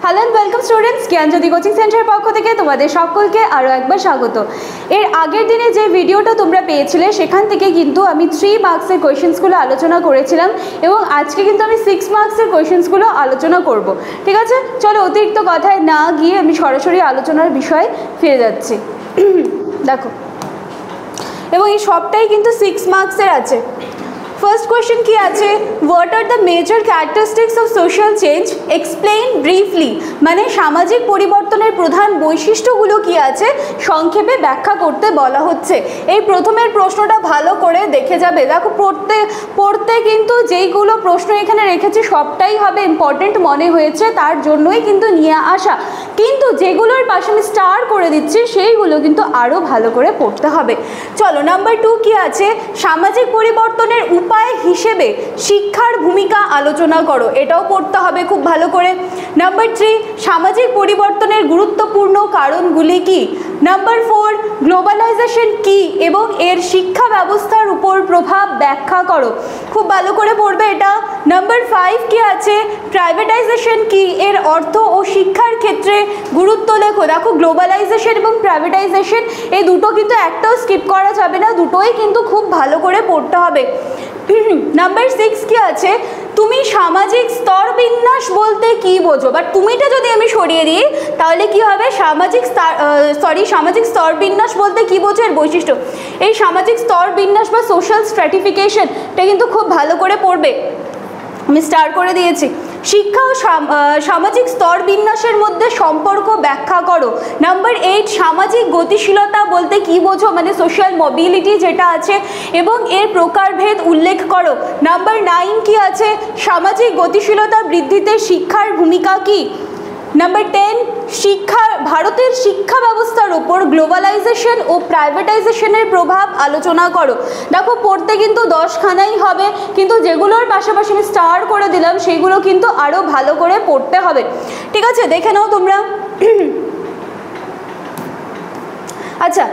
Hello and welcome students, Gyanjyoti coaching সেন্টারের পক্ষ থেকে তোমাদের সকলকে আরও একবার স্বাগত। এর আগের দিনে যে ভিডিওটা তোমরা পেয়েছিলে সেখান থেকে কিন্তু আমি 3 মার্কসের কোয়েশ্চেন্সগুলো আলোচনা করেছিলাম এবং আজকে কিন্তু আমি 6 মার্কসের কোয়েশ্চেন্সগুলো আলোচনা করব। ঠিক আছে, চলো অতিরিক্ত কথায় না গিয়ে আমি সরাসরি আলোচনার বিষয়ে ফিরে যাচ্ছি। দেখো, এবং এই সবটাই কিন্তু 6 মার্কসের আছে। ফার্স্ট কোয়েশ্চেন কি আছে, what are the major characteristics of social change, explain briefly, মানে সামাজিক পরিবর্তনের প্রধান বৈশিষ্ট্যগুলো কি আছে সংক্ষেপে ব্যাখ্যা করতে বলা হচ্ছে। এই প্রথমের প্রশ্নটা ভালো করে দেখে যাবে। দেখো, পড়তে কিন্তু যেইগুলো প্রশ্ন এখানে রেখেছি সবটাই হবে ইম্পর্টেন্ট মনে হয়েছে, তার জন্যই কিন্তু নিয়ে আসা, কিন্তু যেগুলোর পাশে আমি স্টার করে দিচ্ছি সেইগুলো কিন্তু আরও ভালো করে পড়তে হবে। চলো, নাম্বার 2 কি আছে, সামাজিক পরিবর্তনের উপায় হিসেবে শিক্ষার ভূমিকা আলোচনা করো, এটাও পড়তে হবে খুব ভালো করে। নাম্বার 3, সামাজিক পরিবর্তনের গুরুত্বপূর্ণ কারণগুলি কি। নাম্বার 4, গ্লোবালাইজেশন কি এবং এর শিক্ষা ব্যবস্থার উপর প্রভাব ব্যাখ্যা করো, খুব ভালো করে পড়বে এটা। নাম্বার 5 কি আছে, প্রাইভেটাইজেশন কি, এর অর্থ ও শিক্ষার ক্ষেত্রে গুরুত্ব লেখো। দেখো, গ্লোবালাইজেশন এবং প্রাইভেটাইজেশন এই দুটো কিন্তু একটাও স্কিপ করা যাবে না, দুটোই কিন্তু খুব ভালো করে পড়তে হবে। নাম্বার 6 কি আছে, তুমি সামাজিক স্তর বিন্যাস বলতে কি বোঝো, বাট তুমিটা যদি আমি সরিয়ে দিই তাহলে কি হবে, সামাজিক স্তর বিন্যাস বলতে কি বোঝো এর বৈশিষ্ট্য। এই সামাজিক স্তর বিন্যাস বা সোশ্যাল স্ট্র্যাটিফিকেশন এটা কিন্তু খুব ভালো করে পড়বে, আমি স্টার করে দিয়েছি। শিক্ষা ও সামাজিক স্তর বিন্যাসের মধ্যে সম্পর্ক ব্যাখ্যা করো। নাম্বার 8, সামাজিক গতিশীলতা বলতে কি বোঝো, মানে সোশ্যাল মোবিলিটি যেটা আছে এবং এর প্রকারভেদ উল্লেখ করো। নাম্বার 9 কি আছে, সামাজিক গতিশীলতা বৃদ্ধিতে শিক্ষার ভূমিকা কি। নাম্বার 10, ভারতের শিক্ষা ব্যবস্থার উপর গ্লোবালাইজেশন ও প্রাইভেটাইজেশনের প্রভাব আলোচনা করো। দেখো, পড়তে কিন্তু 10খানাই হবে, কিন্তু যেগুলোর পাশাপাশি আমি স্টার করে দিলাম সেগুলো কিন্তু আরও ভালো করে পড়তে হবে। ঠিক আছে, দেখে নাও তোমরা। আচ্ছা,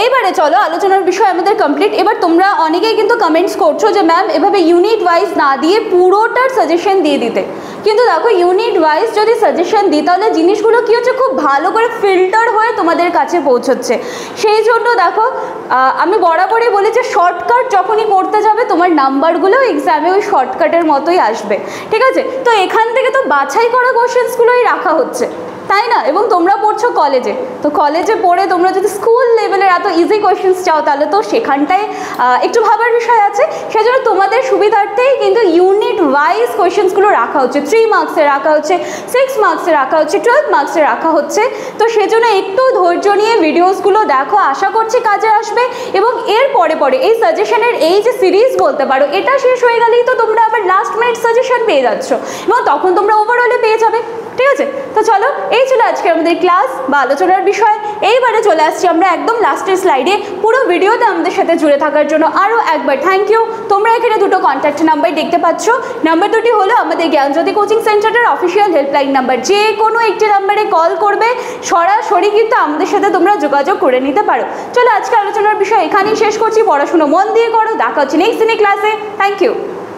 এইবারে চলো, আলোচনার বিষয় আমাদের কমপ্লিট। এবার তোমরা অনেকেই কিন্তু কমেন্টস করছো যে ম্যাম এভাবে ইউনিট ওয়াইজ না দিয়ে পুরোটার সাজেশন দিয়ে দিতে, কিন্তু দেখো ইউনিট ওয়াইজ যদি সাজেশন দিই তাহলে জিনিসগুলো কী হচ্ছে, খুব ভালো করে ফিল্টার হয়ে তোমাদের কাছে পৌঁছচ্ছে। সেই জন্য দেখো, আমি বরাবরই বলি যে শর্টকাট যখনই করতে যাবে তোমার নাম্বারগুলো এক্সামে ওই শর্টকাটের মতোই আসবে। ঠিক আছে, তো এখান থেকে তো বাছাই করা কোশ্চেন্সগুলোই রাখা হচ্ছে, তাই না? এবং তোমরা পড়ছো কলেজে, তো কলেজে পড়ে তোমরা যদি স্কুল লেভেলের এত ইজি কোয়েশ্চেন্স চাও তাহলে তো সেখানটায় একটু ভাবার বিষয় আছে। সেজন্য তোমাদের সুবিধার্থেই কিন্তু ইউনিট ওয়াইজ কোয়েশ্চেন্সগুলো রাখা হচ্ছে, 3 মার্কসে রাখা হচ্ছে, 6 মার্কসে রাখা হচ্ছে, 12 মার্কসে রাখা হচ্ছে। তো সেজন্য একটু ধৈর্য নিয়ে ভিডিওসগুলো দেখো, আশা করছি কাজে আসবে। এবং এর পরে এই সাজেশনের এই যে সিরিজ বলতে পারো, এটা শেষ হয়ে গেলেই তো তোমরা আবার লাস্ট মিনিট সাজেশন পেয়ে যাচ্ছ এবং তখন তোমরা ওভারঅলে পেয়ে যাবে। ঠিক আছে, তো চলো, এই ছিল আজকে আমাদের ক্লাস বা আলোচনার বিষয়। এইবারে চলে আসছি আমরা একদম লাস্টের স্লাইডে। পুরো ভিডিওতে আমাদের সাথে জুড়ে থাকার জন্য আরও একবার থ্যাংক ইউ। তোমরা এখানে দুটো কন্ট্যাক্ট নাম্বার দেখতে পাচ্ছ, নাম্বার দুটি হলো আমাদের জ্ঞানজ্যোতি কোচিং সেন্টারের অফিসিয়াল হেল্পলাইন নাম্বার, যে কোনো একটি নাম্বারে কল করবে, সরাসরি কিন্তু আমাদের সাথে তোমরা যোগাযোগ করে নিতে পারো। চলো, আজকে আলোচনার বিষয় এখানেই শেষ করছি। পড়াশুনো মন দিয়ে করো, দেখা হচ্ছে নেক্সট দিনের ক্লাসে। Thank you.